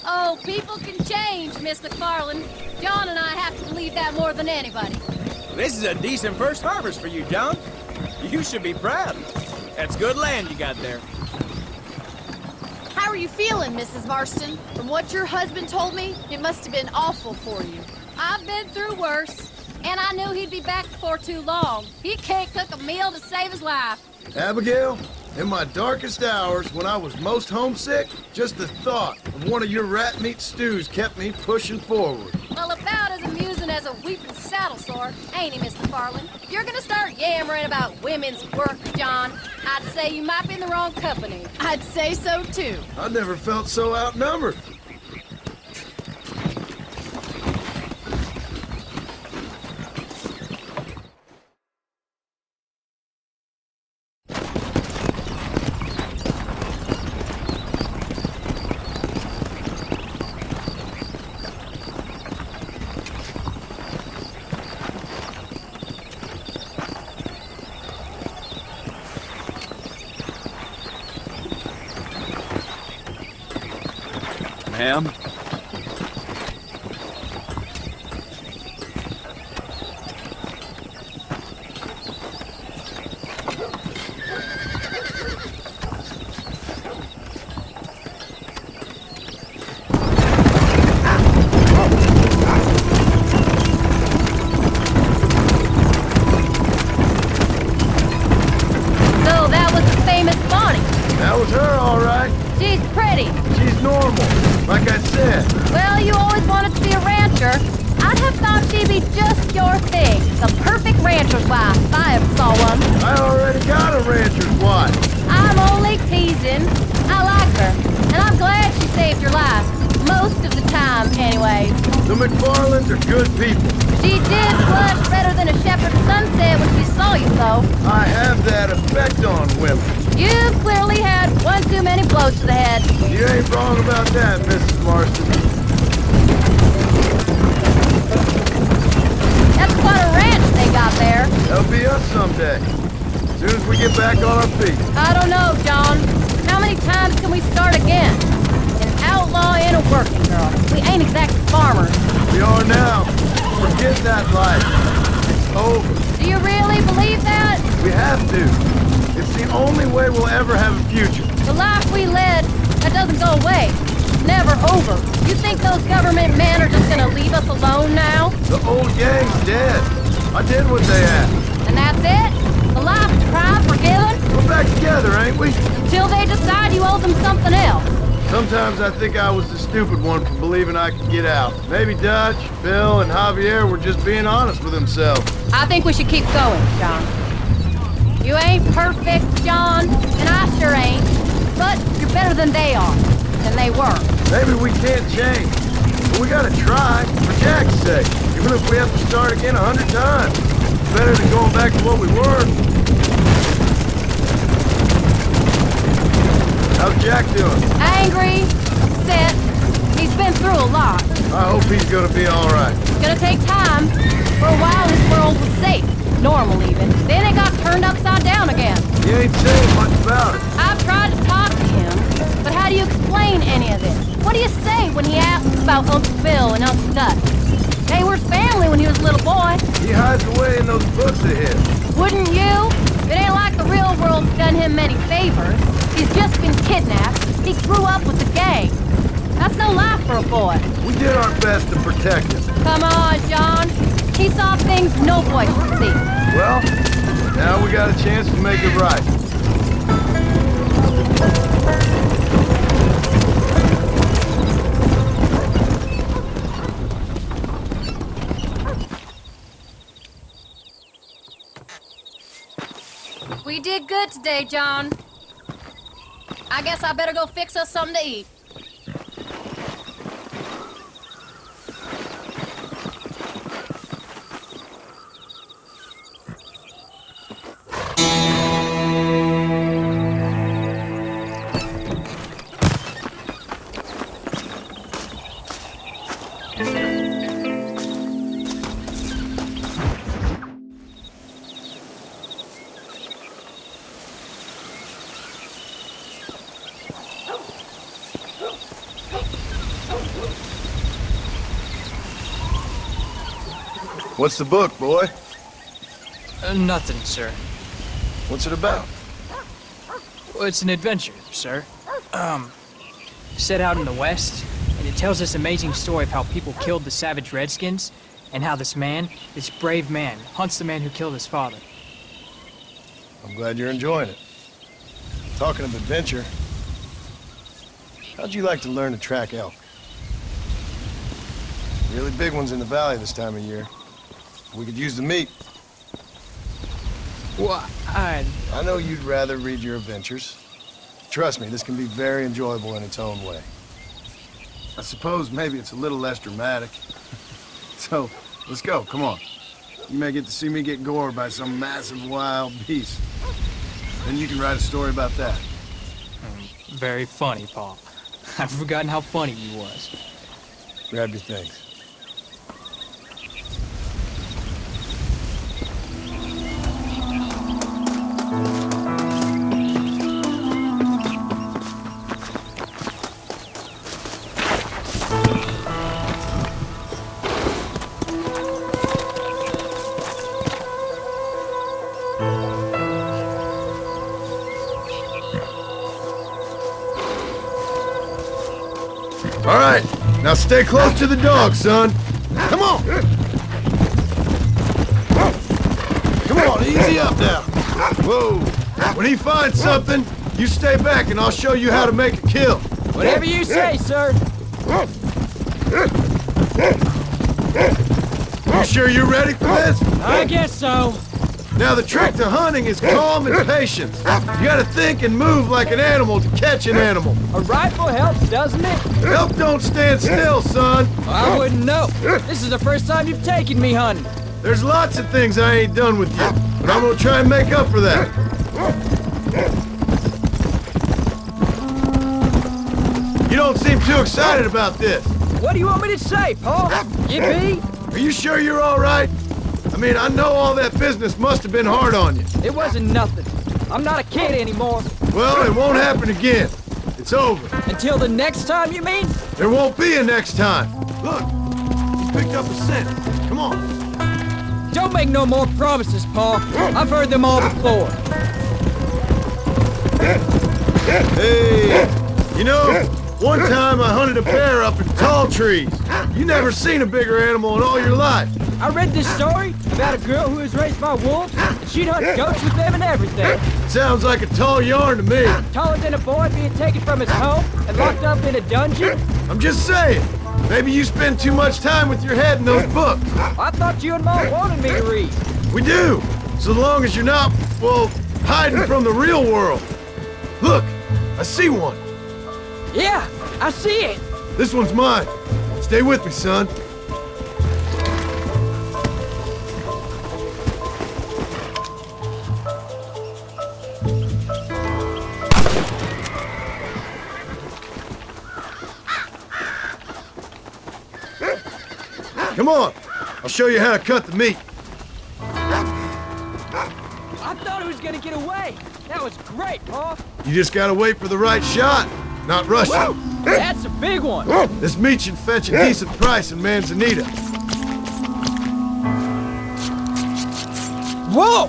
Oh, people can change, Miss McFarland. John and I have to believe that more than anybody. This is a decent first harvest for you, John. You should be proud. That's good land you got there. How are you feeling, Mrs. Marston? From what your husband told me, it must have been awful for you. I've been through worse, and I knew he'd be back before too long. He can't cook a meal to save his life. Abigail, in my darkest hours, when I was most homesick, just the thought of one of your rat meat stews kept me pushing forward. Well, about as amusing as a weeping saddle sore, ain't he, Mr. Farland? If you're gonna start yammering about women's work, John, I'd say you might be in the wrong company. I'd say so, too. I never felt so outnumbered. Ma'am? So that was the famous Bonnie. That was her, all right. She's pretty. She's normal, like I said. Well, you always wanted to be a rancher. I'd have thought she'd be just your thing. The perfect rancher's wife, if I ever saw one. I already got a rancher's wife. The McFarlands are good people. She did flush better than a shepherd's sunset when she saw you, though. I have that effect on women. You've clearly had one too many blows to the head. You ain't wrong about that, Mrs. Marston. That's quite a ranch they got there. That'll be us someday. As soon as we get back on our feet. I don't know, John. How many times can we start again? An outlaw and a working girl. We ain't exactly farmers. We are now. Forget that life. It's over. Do you really believe that? We have to. It's the only way we'll ever have a future. The life we led, that doesn't go away. It's never over. You think those government men are just gonna leave us alone now? The old gang's dead. I did what they asked. And that's it? The life tried forgiven? We're back together, ain't we? Until they decide you owe them something else. Sometimes I think I was the stupid one for believing I could get out. Maybe Dutch, Bill, and Javier were just being honest with themselves. I think we should keep going, John. You ain't perfect, John, and I sure ain't. But you're better than they are. Than they were. Maybe we can't change. But we gotta try, for Jack's sake. Even if we have to start again 100 times. It's better than going back to what we were. How's Jack doing? Angry, upset. He's been through a lot. I hope he's gonna be alright. It's gonna take time. For a while, his world was safe. Normal, even. Then it got turned upside down again. He ain't saying much about it. I've tried to talk to him, but how do you explain any of this? What do you say when he asks about Uncle Bill and Uncle Dutch? They were family when he was a little boy. He hides away in those books of his. Wouldn't you? It ain't like the real world's done him many favors. He's just been kidnapped. He grew up with the gang. That's no life for a boy. We did our best to protect him. Come on, John. He saw things no boy should see. Well, now we got a chance to make it right. We did good today, John. I guess I better go fix us something to eat. What's the book, boy? Nothing, sir. What's it about? Well, it's an adventure, sir. Set out in the West, and it tells this amazing story of how people killed the savage Redskins, and how this man, this brave man, hunts the man who killed his father. I'm glad you're enjoying it. Talking of adventure, how'd you like to learn to track elk? Really big ones in the valley this time of year. We could use the meat. Well, I know you'd rather read your adventures. Trust me, this can be very enjoyable in its own way. I suppose maybe it's a little less dramatic. So, let's go, come on. You may get to see me get gored by some massive wild beast. Then you can write a story about that. Very funny, Paul. I've forgotten how funny he was. Grab your things. All right, now stay close to the dog, son. Come on. Come on, easy up now. Whoa. When he finds something, you stay back and I'll show you how to make a kill. Whatever you say, sir. You sure you're ready for this? I guess so. Now, the trick to hunting is calm and patience. You gotta think and move like an animal to catch an animal. A rifle helps, doesn't it? Help don't stand still, son. I wouldn't know. This is the first time you've taken me hunting. There's lots of things I ain't done with you, but I'm gonna try and make up for that. You don't seem too excited about this. What do you want me to say, Paul? Yippee? Are you sure you're all right? I mean, I know all that business must have been hard on you. It wasn't nothing. I'm not a kid anymore. Well, it won't happen again. It's over. Until the next time, you mean? There won't be a next time. Look, you picked up a scent. Come on. Don't make no more promises, Paul. I've heard them all before. Hey, you know, one time I hunted a bear up in tall trees. You never seen a bigger animal in all your life. I read this story about a girl who was raised by wolves, and she'd hunt goats with them and everything. Sounds like a tall yarn to me. Taller than a boy being taken from his home and locked up in a dungeon? I'm just saying. Maybe you spend too much time with your head in those books. I thought you and Mom wanted me to read. We do, so long as you're not, well, hiding from the real world. Look, I see one. Yeah, I see it. This one's mine. Stay with me, son. Come on, I'll show you how to cut the meat. I thought it was gonna get away. That was great, Paul. You just gotta wait for the right shot, not rush it. That's a big one. This meat should fetch a decent price in Manzanita. Whoa!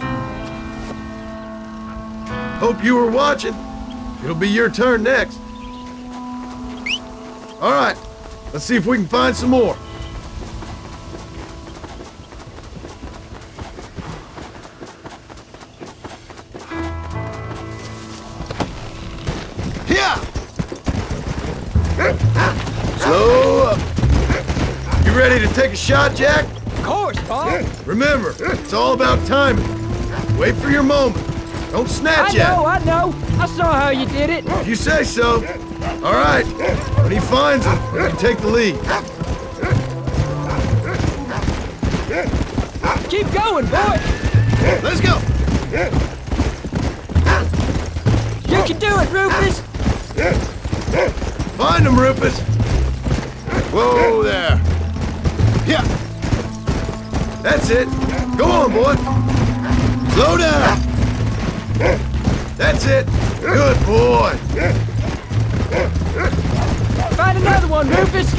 Hope you were watching. It'll be your turn next. All right, let's see if we can find some more. Slow up. You ready to take a shot, Jack? Of course, Paul. Remember, it's all about timing. Wait for your moment. Don't snatch at it. I know. I saw how you did it. You say so. All right. When he finds him, you can take the lead. Keep going, boy. Let's go. You can do it, Rufus. Find him, Rufus. Whoa there. Yeah. That's it. Go on, boy. Slow down. That's it. Good boy. Find another one, Rufus.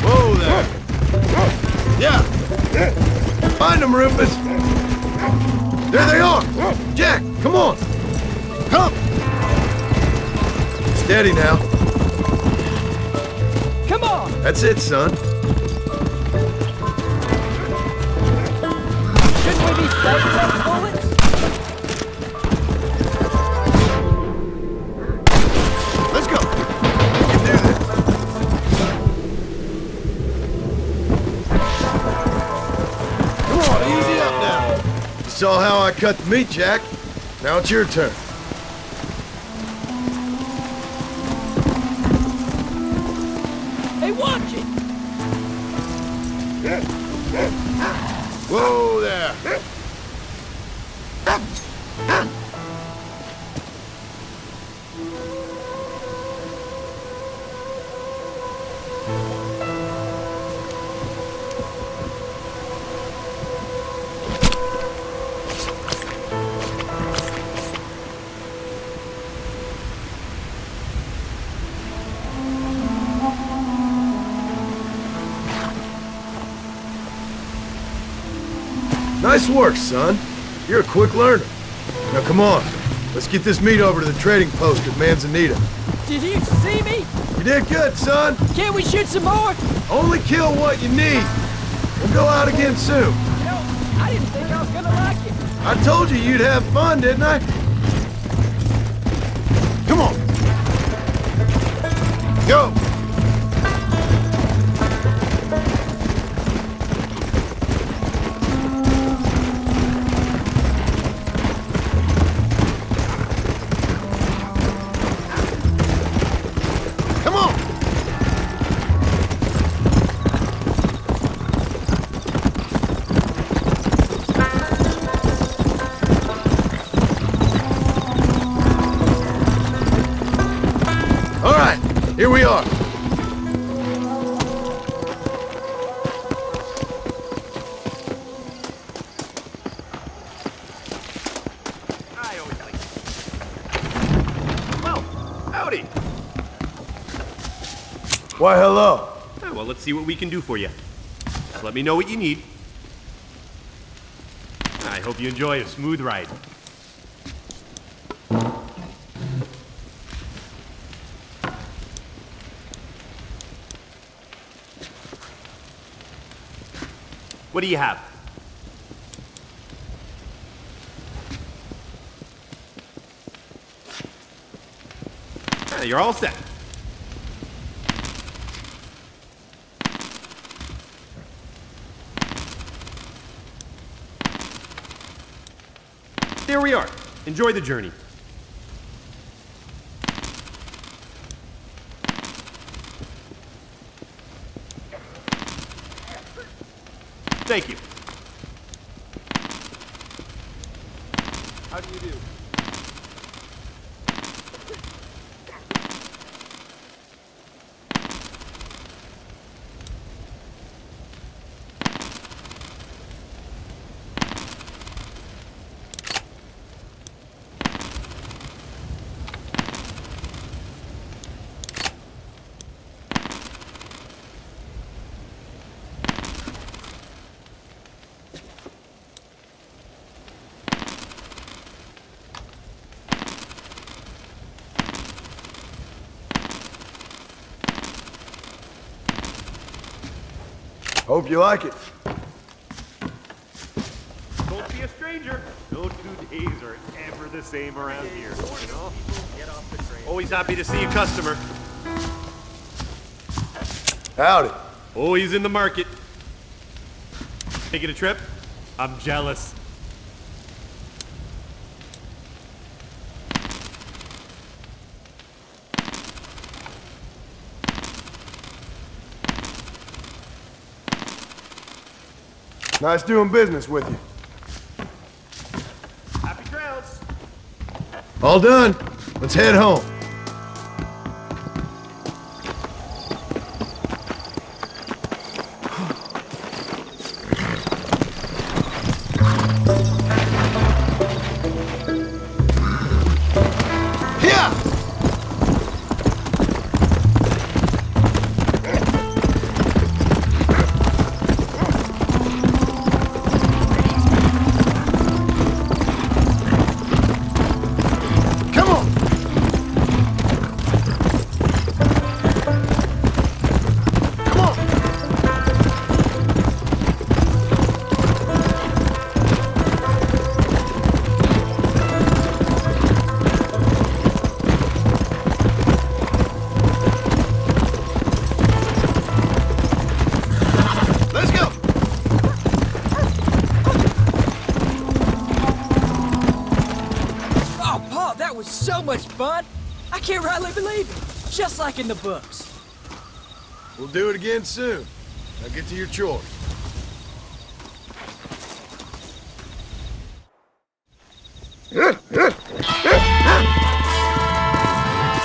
Whoa there. Yeah. Find them, Rufus. There they are. Jack, come on. Come. Steady now. Come on. That's it, son. Shouldn't we be saving those bullets? Let's go. You can do this. Come on, easy up now. You saw how I cut the meat, Jack. Now it's your turn. Hey, watch it. Whoa there. Nice work, son. You're a quick learner. Now come on, let's get this meat over to the trading post at Manzanita. Did you see me? You did good, son. Can't we shoot some more? Only kill what you need. We'll go out again soon. You know, I didn't think I was gonna like it. I told you you'd have fun, didn't I? Come on. Go. Here we are. I always like. Well, howdy. Why, hello. Oh, well, let's see what we can do for you. Just let me know what you need. I hope you enjoy a smooth ride. What do you have? You're all set. There we are. Enjoy the journey. Thank you. How do you do? Hope you like it. Don't be a stranger. No 2 days are ever the same around here, you know? Always happy to see a customer. Howdy. Always in the market. Taking a trip? I'm jealous. Nice doing business with you. Happy trails. All done. Let's head home. So much fun! I can't rightly believe it. Just like in the books. We'll do it again soon. Now get to your chores.